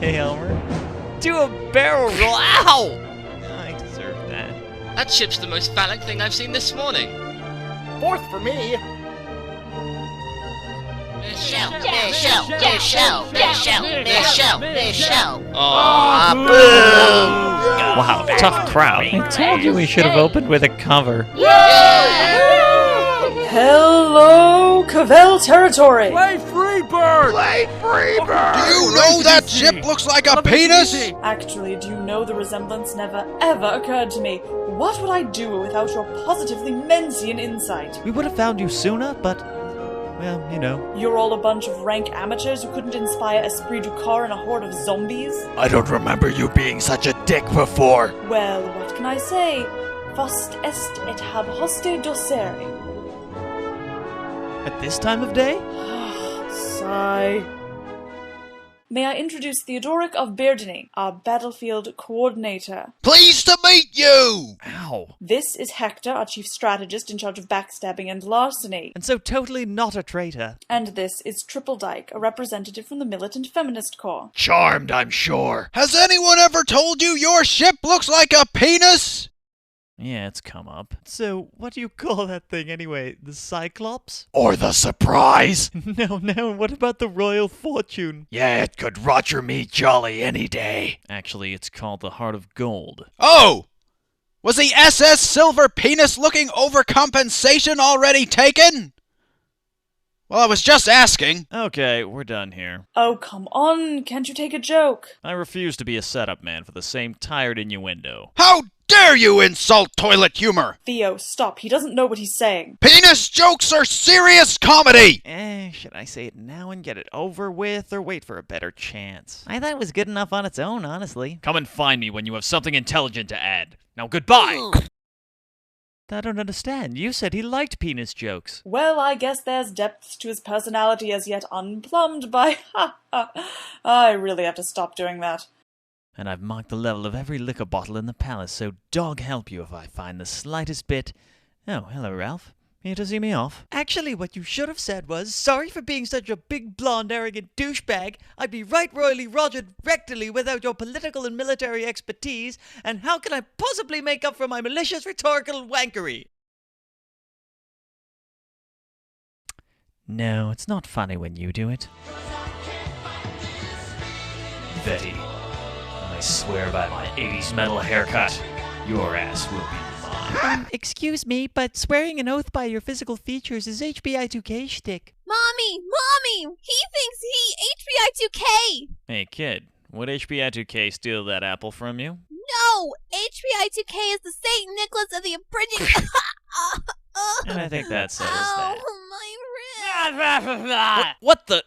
Okay, Elmer. Do a barrel roll. Ow! I deserve that. That ship's the most phallic thing I've seen this morning. Fourth for me. Michel. Aw, boo! Wow, tough crowd. I told you we should have opened with a cover. Hello, Cavell territory! Play Freebird! Play Freebird! Do you know that ship looks like a penis? Actually, do you know the resemblance never ever occurred to me? What would I do without your positively Menzian insight? We would have found you sooner, but, well, you know. You're all a bunch of rank amateurs who couldn't inspire esprit du corps in a horde of zombies? I don't remember you being such a dick before. Well, what can I say? Fast est et hab hoste docere. At this time of day? Sigh. May I introduce Theoderic of Beardony, our battlefield coordinator. Pleased to meet you! Ow. This is Hector, our chief strategist in charge of backstabbing and larceny. And so totally not a traitor. And this is Triple Dyke, a representative from the Militant Feminist Corps. Charmed, I'm sure. Has anyone ever told you your ship looks like a penis? Yeah, it's come up. So, what do you call that thing anyway? The Cyclops? Or the Surprise? No, what about the Royal Fortune? Yeah, it could Roger me jolly any day. Actually, it's called the Heart of Gold. Oh! Was the SS Silver Penis looking overcompensation already taken? Well, I was just asking. Okay, we're done here. Oh, come on, can't you take a joke? I refuse to be a setup man for the same tired innuendo. How dare you insult toilet humor? Theo, stop, he doesn't know what he's saying. Penis jokes are serious comedy! Should I say it now and get it over with, or wait for a better chance? I thought it was good enough on its own, honestly. Come and find me when you have something intelligent to add. Now goodbye! I don't understand. You said he liked penis jokes. Well, I guess there's depth to his personality as yet unplumbed by... I really have to stop doing that. And I've marked the level of every liquor bottle in the palace, so dog help you if I find the slightest bit... Oh, hello, Ralph. Here to see me off? Actually, what you should have said was, sorry for being such a big, blonde, arrogant douchebag. I'd be right royally rogered rectally without your political and military expertise, and how can I possibly make up for my malicious rhetorical wankery? No, it's not funny when you do it. Betty, I swear by my 80s metal haircut, your ass will be mine. Excuse me, but swearing an oath by your physical features is HBI2K shtick. Mommy! He thinks he HBI2K! Hey, kid, would HBI2K steal that apple from you? No! HBI2K is the St. Nicholas of the Abridged... And I think that says that. My wrist! What the?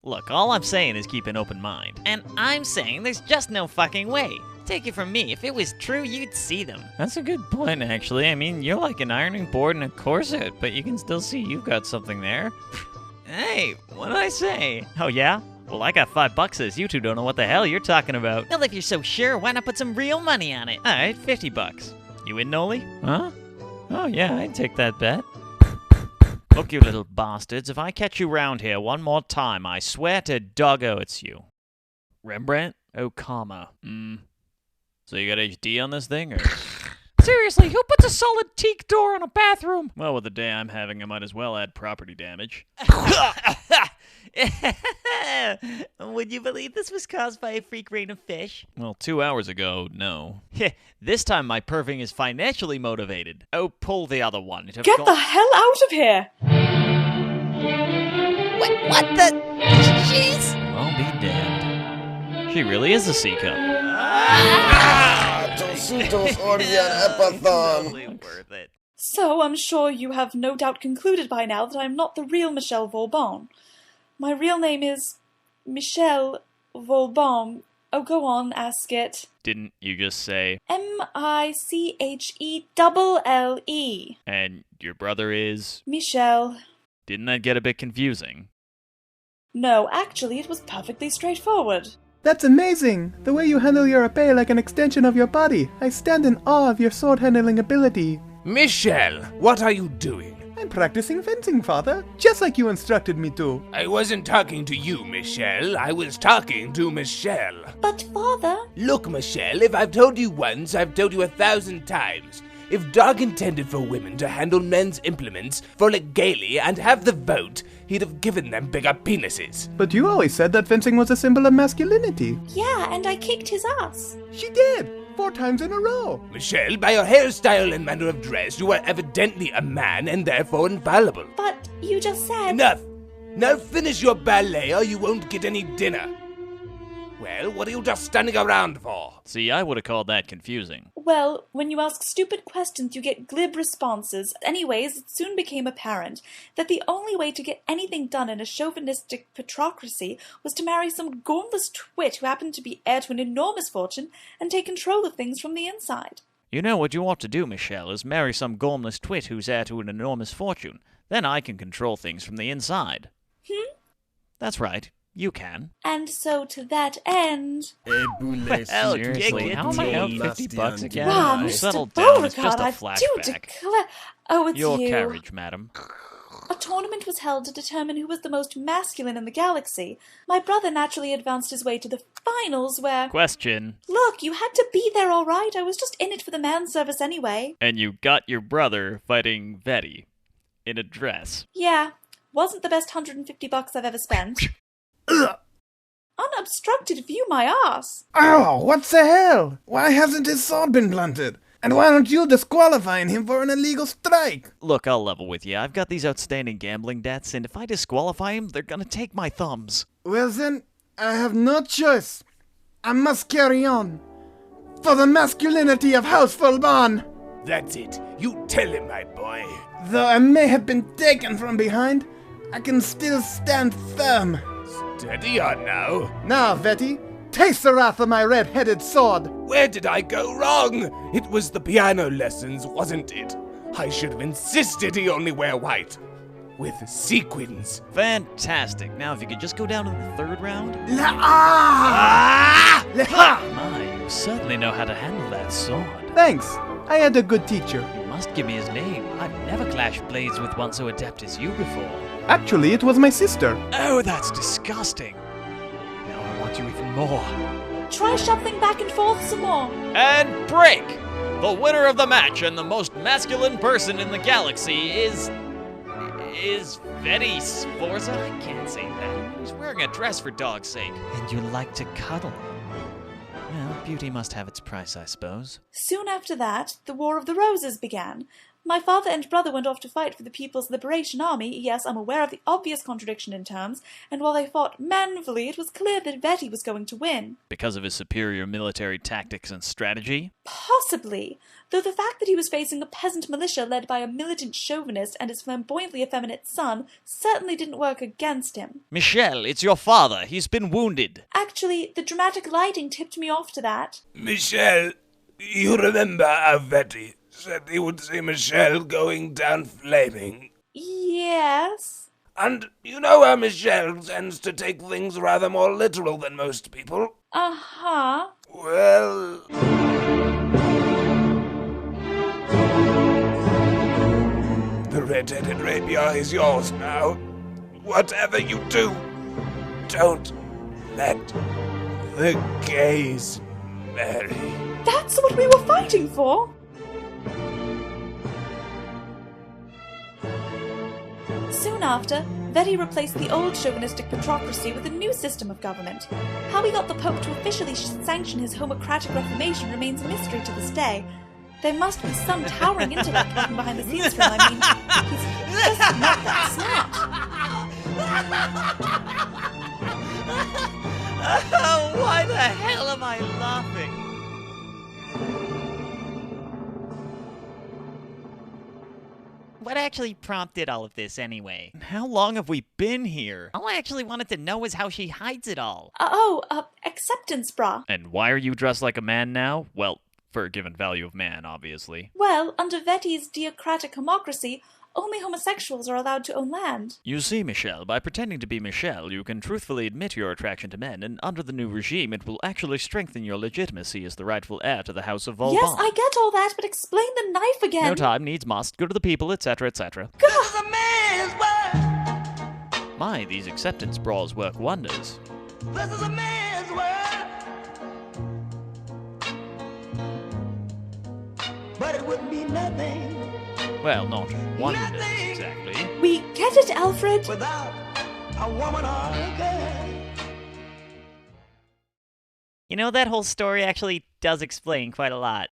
Look, all I'm saying is keep an open mind. And I'm saying there's just no fucking way. Take it from me, if it was true, you'd see them. That's a good point, actually. I mean, you're like an ironing board in a corset, but you can still see you've got something there. Hey, what did I say? Oh, yeah? Well, I got $5 as you two don't know what the hell you're talking about. Well, if you're so sure, why not put some real money on it? All right, $50. You in, Noli? Huh? Oh, yeah, I'd take that bet. Look, you little bastards, if I catch you round here one more time, I swear to doggo it's you. Rembrandt? Oh, comma. So you got HD on this thing, or...? Seriously, who puts a solid teak door on a bathroom? Well, with the day I'm having, I might as well add property damage. Would you believe this was caused by a freak rain of fish? Well, 2 hours ago, no. This time my perving is financially motivated. Oh, pull the other one. Get the hell out of here! What the... She's... I'll be damned. She really is a sea cup. Totally worth it. So, I'm sure you have no doubt concluded by now that I'm not the real Michel Volban. My real name is... Michel Volban. Oh, go on, ask it. Didn't you just say... Michelle. And your brother is... Michel. Didn't that get a bit confusing? No, actually, it was perfectly straightforward. That's amazing! The way you handle your épée like an extension of your body. I stand in awe of your sword-handling ability. Michel, what are you doing? I'm practicing fencing, father, just like you instructed me to. I wasn't talking to you, Michel. I was talking to Michel. But, father... Look, Michel, if I've told you once, I've told you 1,000 times. If Dog intended for women to handle men's implements, frolic gaily, and have the vote, he'd have given them bigger penises. But you always said that fencing was a symbol of masculinity. Yeah, and I kicked his ass. She did! 4 times in a row. Michel, by your hairstyle and manner of dress, you are evidently a man and therefore infallible. But you just said... Enough! Now finish your ballet or you won't get any dinner. Well, what are you just standing around for? See, I would have called that confusing. Well, when you ask stupid questions, you get glib responses. Anyways, it soon became apparent that the only way to get anything done in a chauvinistic patrocracy was to marry some gormless twit who happened to be heir to an enormous fortune and take control of things from the inside. You know what you ought to do, Michel, is marry some gormless twit who's heir to an enormous fortune. Then I can control things from the inside. That's right. You can. And so to that end... Hell, seriously, how am I out $50 again? Wow, Oh, Mr. settle down, it's just a Beauregard, I do flashback. declare... Oh, it's Your you. carriage, madam. A tournament was held to determine who was the most masculine in the galaxy. My brother naturally advanced his way to the finals where... Question. Look, you had to be there, all right. I was just in it for the man service anyway. And you got your brother fighting Vetty in a dress. Yeah, wasn't the best $150 I've ever spent. Unobstructed view my ass. Oh, what the hell? Why hasn't his sword been blunted? And why aren't you disqualifying him for an illegal strike? Look, I'll level with you. I've got these outstanding gambling debts, and if I disqualify him, they're gonna take my thumbs. Well then, I have no choice. I must carry on. For the masculinity of House Volban. That's it. You tell him, my boy. Though I may have been taken from behind, I can still stand firm. Steady on now. Now, Vetty, taste the wrath of my red-headed sword. Where did I go wrong? It was the piano lessons, wasn't it? I should have insisted he only wear white. With sequins. Fantastic. Now, if you could just go down to the third round. My, you certainly know how to handle that sword. Thanks. I had a good teacher. You must give me his name. I've never clashed blades with one so adept as you before. Actually, it was my sister. Oh, that's disgusting. Now I want you even more. Try shuffling back and forth some more. And break! The winner of the match and the most masculine person in the galaxy is Vetty Sforza? I can't say that. He's wearing a dress for dog's sake. And you like to cuddle. Well, beauty must have its price, I suppose. Soon after that, the War of the Roses began. My father and brother went off to fight for the People's Liberation Army. Yes, I'm aware of the obvious contradiction in terms, and while they fought manfully, it was clear that Vetty was going to win. Because of his superior military tactics and strategy? Possibly, though the fact that he was facing a peasant militia led by a militant chauvinist and his flamboyantly effeminate son certainly didn't work against him. Michel, it's your father. He's been wounded. Actually, the dramatic lighting tipped me off to that. Michel, you remember how Vetty said he would see Michel going down flaming? Yes. And you know how Michel tends to take things rather more literal than most people? Uh-huh. Well... The red-headed rapier is yours now. Whatever you do, don't let the gays marry. That's what we were fighting for! Soon after, Vetty replaced the old chauvinistic patrocracy with a new system of government. How he got the Pope to officially sanction his homocratic reformation remains a mystery to this day. There must be some towering intellect working behind the scenes for him. I mean, he's just not that smart. Oh, why the hell am I laughing? What actually prompted all of this anyway? How long have we been here? All I actually wanted to know is how she hides it all. Acceptance, brah. And why are you dressed like a man now? Well, for a given value of man, obviously. Well, under Vetty's theocratic homocracy, only homosexuals are allowed to own land. You see, Michel, by pretending to be Michel, you can truthfully admit your attraction to men, and under the new regime, it will actually strengthen your legitimacy as the rightful heir to the House of Volban. Yes, I get all that, but explain the knife again. No time, needs must, go to the people, etc., etc. God! My, these acceptance brawls work wonders. This is a man's world, but it would be nothing Well, not wonders, exactly. We get it, Alfred. without a woman or a girl. You know, that whole story actually does explain quite a lot.